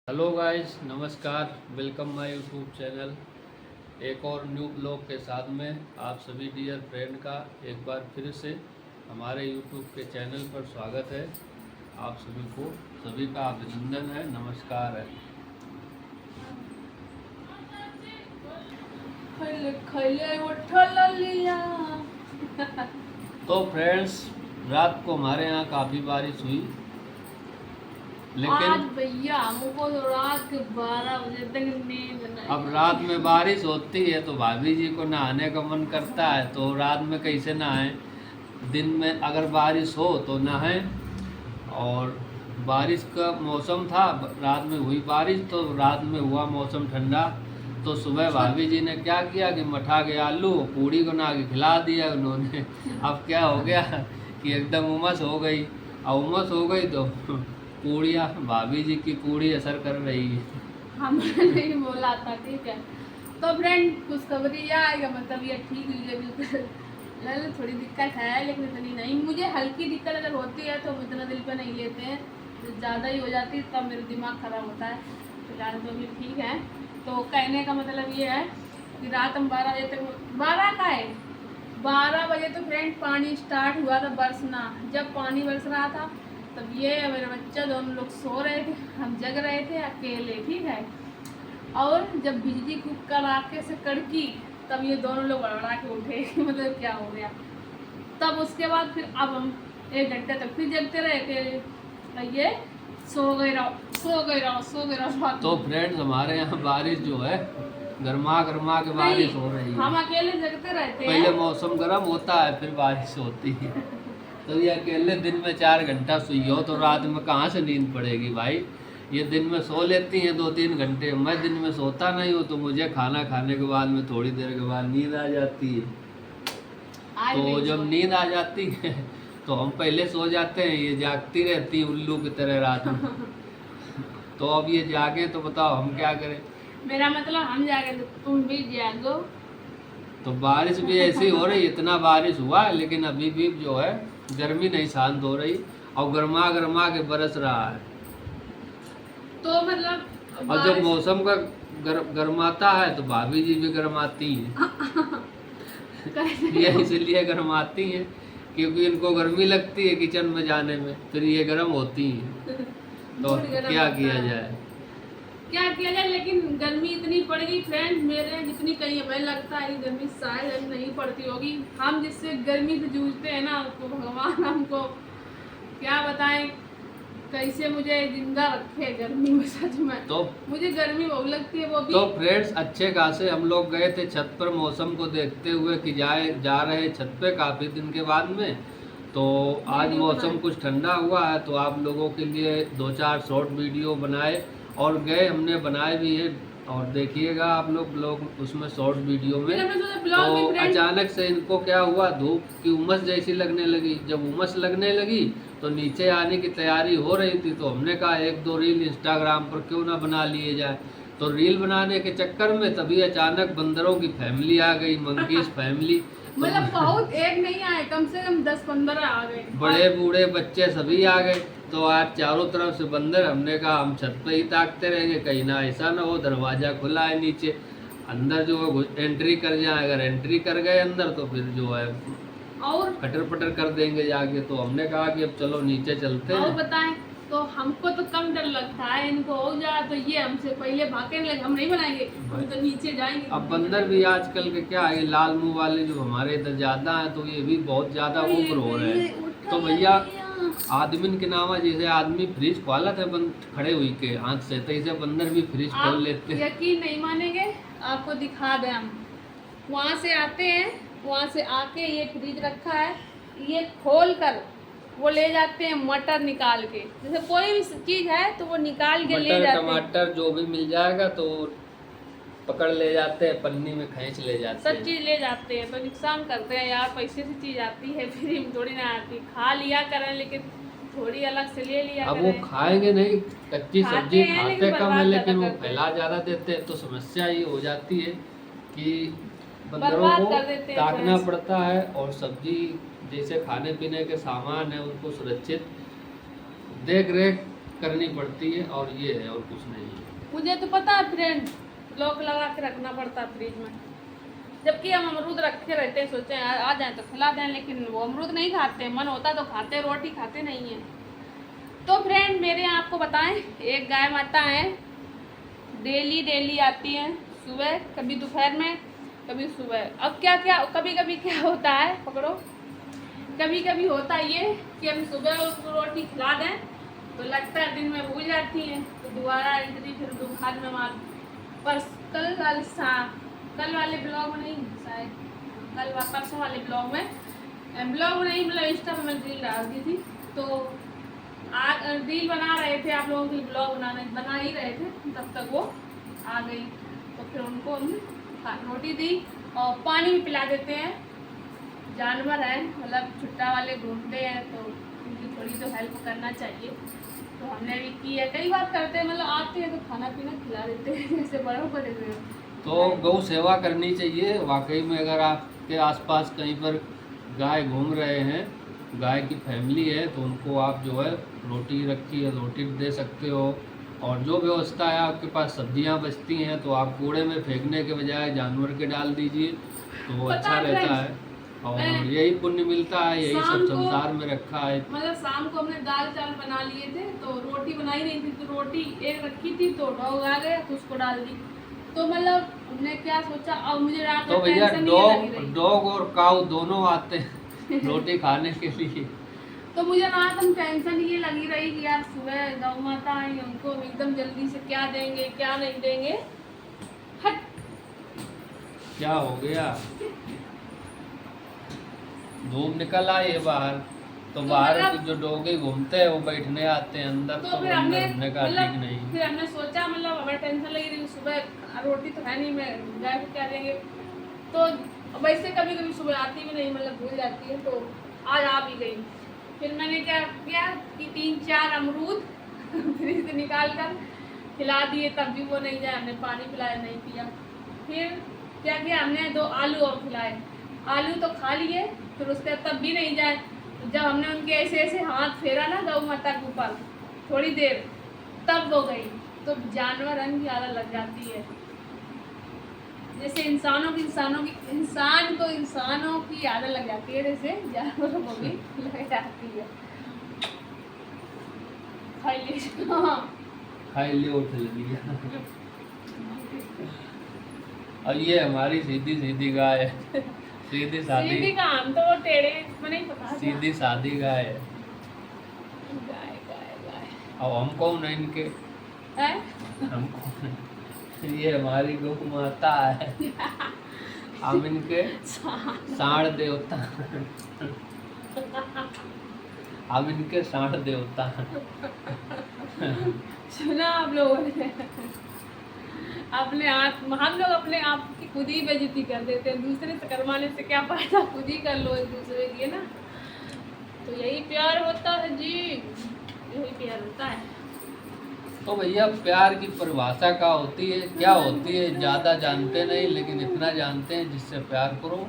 Hello guys, नमस्कार। Welcome my YouTube channel. एक और न्यू ब्लॉग के साथ में आप सभी डियर फ्रेंड का एक बार फिर से हमारे यूट्यूब के चैनल पर स्वागत है। आप सभी का अभिनंदन है, नमस्कार है। तो फ्रेंड्स, रात को हमारे यहाँ काफ़ी बारिश हुई, लेकिन आज भैया हमको तो रात के 12 बजे तक नींद नहीं। अब रात में बारिश होती है तो भाभी जी को नहाने का मन करता है, तो रात में कैसे नहाएं। दिन में अगर बारिश हो तो नहाएं, और बारिश का मौसम था, रात में हुई बारिश तो रात में हुआ मौसम ठंडा। तो सुबह भाभी जी ने क्या किया कि मठा के आलू पूड़ी बना के खिला दिया उन्होंने। अब क्या हो गया कि एकदम उमस हो गई, और उमस हो गई तो पूड़ियाँ, भाभी जी की पूड़ी असर कर रही है। हमने नहीं बोला था, ठीक है। तो फ्रेंड, खुशखबरी यह आएगा, मतलब ये ठीक हुई है बिल्कुल। थोड़ी दिक्कत है लेकिन इतनी नहीं। मुझे हल्की दिक्कत अगर होती है तो इतना दिल पे नहीं लेते हैं, तो ज़्यादा ही हो जाती है तब मेरा दिमाग ख़राब होता है। फिलहाल तो अभी ठीक है। तो कहने का मतलब ये है कि रात हम 12 बजे तक, 12 का है, 12 बजे तो फ्रेंड पानी स्टार्ट हुआ था बरसना। जब पानी बरस रहा था तब ये मेरे बच्चा दोनों लोग सो रहे थे, हम जग रहे थे अकेले, ठीक है। और जब बिजली खूब कड़ाके से कड़की तब ये दोनों लोग बड़बड़ा के उठे मतलब क्या हो गया। तब उसके बाद फिर अब हम 1 घंटे तक फिर जगते रहे थे। ये सो गए रहो। तो फ्रेंड्स, हमारे यहाँ बारिश जो है गर्मा गर्मा के बारिश हो रही है। हम अकेले जगते रहते पहले हैं। मौसम गर्म होता है, फिर बारिश होती है। तो ये अकेले दिन में 4 घंटा सोई हो तो रात में कहाँ से नींद पड़ेगी भाई। ये दिन में सो लेती हैं 2-3 घंटे। मैं दिन में सोता नहीं हूँ, तो मुझे खाना खाने के बाद में थोड़ी देर के बाद नींद आ जाती है। तो जब नींद आ जाती है तो हम पहले सो जाते हैं, ये जागती रहती है उल्लू की तरह रात में। तो अब ये जागे तो बताओ हम क्या करें। मेरा मतलब हम जागे तो तुम भी जागो। तो बारिश भी ऐसी हो रही, इतना बारिश हुआ है लेकिन अभी भी जो है गर्मी नहीं शांत हो रही, और गर्मा गर्मा के बरस रहा है। तो मतलब और जब मौसम का गर्माता है तो भाभी जी भी गर्माती हैं। ये इसलिए गर्माती हैं क्योंकि इनको गर्मी लगती है किचन में जाने में, फिर ये गर्म होती हैं। तो क्या किया जाए। लेकिन गर्मी इतनी पड़ गई फ्रेंड, मेरे जितनी कहीं हमें लगता है गर्मी शायद नहीं पड़ती होगी। हम जिससे गर्मी से जूझते हैं ना, तो भगवान हमको क्या बताएं कैसे मुझे जिंदा रखे गर्मी में। सच में तो मुझे गर्मी बहुत लगती है, वो भी। तो फ्रेंड्स, अच्छे खासे हम लोग गए थे छत पर मौसम को देखते हुए कि जा रहे छत पे काफ़ी दिन के बाद में। तो आज मौसम कुछ ठंडा हुआ है, तो आप लोगों के लिए 2-4 शॉर्ट वीडियो बनाए और गए, हमने बनाए भी है, और देखिएगा आप लोग ब्लॉग उसमें शॉर्ट वीडियो में। तो अचानक से इनको क्या हुआ, धूप की उमस जैसी लगने लगी। जब उमस लगने लगी तो नीचे आने की तैयारी हो रही थी, तो हमने कहा 1-2 रील इंस्टाग्राम पर क्यों ना बना लिए जाए। तो रील बनाने के चक्कर में तभी अचानक बंदरों की फैमिली आ गई, मंकीज फैमिली। मतलब बहुत एक नहीं आए, कम से कम 10-15 आ गए, बड़े बूढ़े बच्चे सभी आ गए। तो आज चारों तरफ से बंदर। हमने कहा हम छत पे ही ताकते रहेंगे, कहीं ना ऐसा ना हो दरवाज़ा खुला है नीचे अंदर जो है एंट्री कर जाए। अगर एंट्री कर गए अंदर तो फिर जो है और कटर पटर कर देंगे जाके। तो हमने कहा कि अब चलो नीचे चलते हैं। और बताएं, तो हमको तो कम डर लगता है, इनको हो जाए तो ये हमसे पहले भागने लगे। हम नहीं बनाएंगे, हम तो नीचे जाएंगे। अब बंदर भी आजकल के क्या है, लाल मुंह वाले जो हमारे इधर ज़्यादा हैं, तो ये भी बहुत ज़्यादा उम्र हो रहे हैं। तो भैया आदमी के नाम जैसे आदमी फ्रिज खोला था बंद खड़े हुई के हाथ से, तो इसे बंदर भी फ्रिज खोल लेते हैं। यकीन नहीं मानेंगे, आपको दिखा दें। हम वहाँ से आते हैं, वहाँ से आके ये फ्रिज रखा है, ये खोल कर वो ले जाते हैं मटर निकाल के। जैसे कोई भी चीज़ है तो वो निकाल के ले जाते हैं। टमाटर जो भी मिल जाएगा तो पकड़ ले जाते हैं, पन्नी में खींच ले जाते हैं, सब चीज़ ले जाते हैं। तो नुकसान करते हैं यार, पैसे से चीज़ आती है, फ्री में थोड़ी ना आती। खा लिया करें लेकिन थोड़ी अलग से ले लिया अब करें। वो खाएंगे नहीं, कच्ची सब्जी खाते कम है लेकिन वो करते हैं। फैला ज़्यादा देते हैं। तो समस्या ये हो जाती है कि बंदरों बर्बाद को कर देते हैं ताकना फ्रेंड्स। पड़ता है, और सब्जी जैसे खाने पीने के सामान है उनको सुरक्षित देख रेख करनी पड़ती है, और ये है और कुछ नहीं है। मुझे तो पता है फ्रेंड, लॉक लगा के रखना पड़ता है फ्रिज में। जबकि हम अमरूद रखे रहते हैं, सोचे आ जाए तो खिला दें, लेकिन वो अमरूद नहीं खाते। मन होता तो खाते, रोटी खाते नहीं है। तो फ्रेंड मेरे यहाँ आपको बताएं, एक गाय माता है, डेली आती है सुबह, कभी दोपहर में कभी सुबह। अब क्या कभी कभी क्या होता है, पकड़ो, कभी कभी होता ये कि हम सुबह उसको रोटी खिला दें तो लगता है दिन में भूल जाती हैं, तो दोबारा एंट्री फिर दोपहर में मार। पर कल वाले ब्लॉग में नहीं, शायद परसों वाले ब्लॉग में मतलब इंस्टा पर मैं रील डाल दी थी, तो रील बना रहे थे आप लोगों के लिए, ब्लॉग बना ही रहे थे, तब तक वो आ गई। तो फिर उनको हमने रोटी दी और पानी भी पिला देते हैं। जानवर हैं, मतलब छुट्टा वाले घूमते हैं, तो उनकी थोड़ी तो हेल्प करना चाहिए। तो हमने भी की है, कई बार करते हैं, मतलब आते हैं तो खाना पीना खिला देते हैं जैसे बड़ों को देते हैं। तो गौ सेवा करनी चाहिए वाकई में। अगर आपके आसपास कहीं पर गाय घूम रहे हैं, गाय की फैमिली है, तो उनको आप जो है रोटी रखी है, रोटी दे सकते हो। और जो व्यवस्था है, आपके पास सब्जियां बचती हैं तो आप कूड़े में फेंकने के बजाय जानवर के डाल दीजिए, तो वो अच्छा रहता है और यही पुण्य मिलता है। यही सब संसार में रखा है। मतलब शाम को हमने दाल चावल बना लिए थे, तो रोटी बनाई नहीं थी, तो रोटी एक रखी थी, तो डॉग आ गया तो उसको डाल दी। तो मतलब हमने क्या सोचा, अब मुझे रात तो में भैया टेंशन डॉग और काऊ दोनों आते हैं रोटी खाने के लिए। तो मुझे रात में टेंशन ये लगी रही कि यार सुबह गौ माता आएंगे, उनको एकदम जल्दी से क्या देंगे क्या नहीं देंगे। हट, क्या हो गया, धूप निकल आई है बाहर, तो बाहर मतलब जो डॉगे घूमते हैं वो बैठने आते हैं अंदर, तो फिर अंदर हमने घूमने का ठीक नहीं। फिर हमने सोचा, मतलब हमें टेंशन लगी रही सुबह, रोटी तो है नहीं, मैं गाय को क्या देंगे। तो वैसे कभी कभी सुबह आती भी नहीं, मतलब भूल जाती है, तो आज आ भी गई। फिर मैंने क्या किया कि 3-4 अमरूद फ्रिज से निकाल कर खिला दिए, तब भी वो नहीं जाए। हमने पानी पिलाया, नहीं पिया। फिर क्या किया, हमने 2 आलू और खिलाए, आलू तो खा लिए, फिर उसके तब भी नहीं जाए। जब हमने उनके ऐसे ऐसे हाथ फेरा ना गौ माता के ऊपर थोड़ी देर, तब वो गई। तो जानवर रंग की आदत लग जाती है, जैसे इंसानों की आदत लग जाती है, जैसे जानवरों को भी लग जाती है। खाई ले उठ लिया। और ये हमारी सीधी सीधी गाय है, सीधी सादी का हम तो वो टेढ़े इसमें नहीं पता, सीधी सादी गाय है। गाय गाय गाय अब हम कौन है इनके, है? हम कौन है? ये हमारी गौ माता है, हम इनके साढ़ देवता, हम इनके साढ़ देवता। सुना आप लोगों ने, हम लोग अपने आप की खुद ही बेइज्जती कर देते हैं, दूसरे से करवाने से क्या फायदा, खुद ही कर लो एक दूसरे की, है ना। तो यही प्यार होता है जी, यही प्यार होता है। तो भैया प्यार की परिभाषा क्या होती है ज़्यादा जानते नहीं, लेकिन इतना जानते हैं जिससे प्यार करो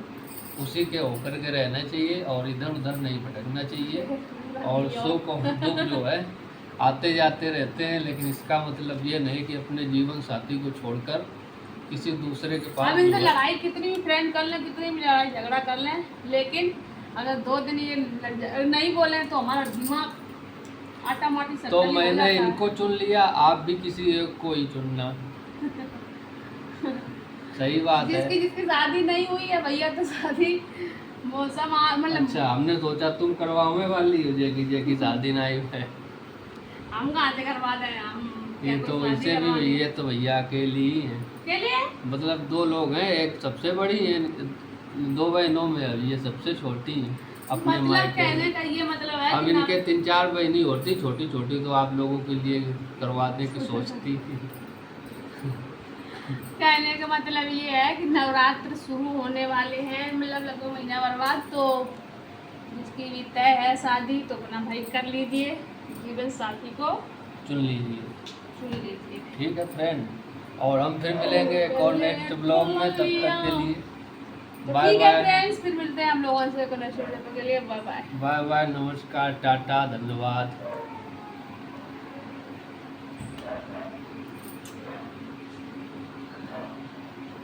उसी के होकर के रहना चाहिए और इधर उधर नहीं भटकना चाहिए। और सुख और दुख जो है आते जाते रहते हैं, लेकिन इसका मतलब ये नहीं कि अपने जीवन साथी को छोड़कर किसी दूसरे के पास। अब इनसे लड़ाई कितनी भी फ्रेंड कर लें, कितनी भी लड़ाई झगड़ा कर लें, लेकिन अगर 2 दिन ये नहीं बोले तो हमारा दिमाग आटा माटी सब। तो मैंने इनको चुन लिया, आप भी किसी एक को ही चुनना। सही बात है। जिसकी शादी नहीं हुई है भैया, तो शादी मौसम मतलब। अच्छा, हमने सोचा तुम करवाने वाली हो जेकी शादी ना हुई है। हम कहाँ से करवा दें हम, ये तो वैसे भी भैया, तो भैया अकेली ही है, अकेले मतलब 2 लोग हैं, एक सबसे बड़ी है, 2 बहनों में ये सबसे छोटी है अपने मतलब मायके। कहने का ये मतलब है अब इनके 3-4 बहनी होती छोटी छोटी, तो आप लोगों के लिए करवाने की सोचती थी। कहने का मतलब ये है कि नवरात्र शुरू होने वाले हैं, मतलब लगभग महीना भर बाद, तो जिसकी भी तय है शादी तो अपना भाई कर लीजिए, जीवन साथी को चुन लीजिए। लीजिए। ठीक है फ्रेंड, और हम फिर मिलेंगे एक और नेक्स्ट ब्लॉग में, तब तक के लिए बाय ठीक है बाय। फ्रेंड्स, फिर मिलते हैं हम लोगों से के लिए। Bye bye. बाय बाय, नमस्कार, टाटा, धन्यवाद।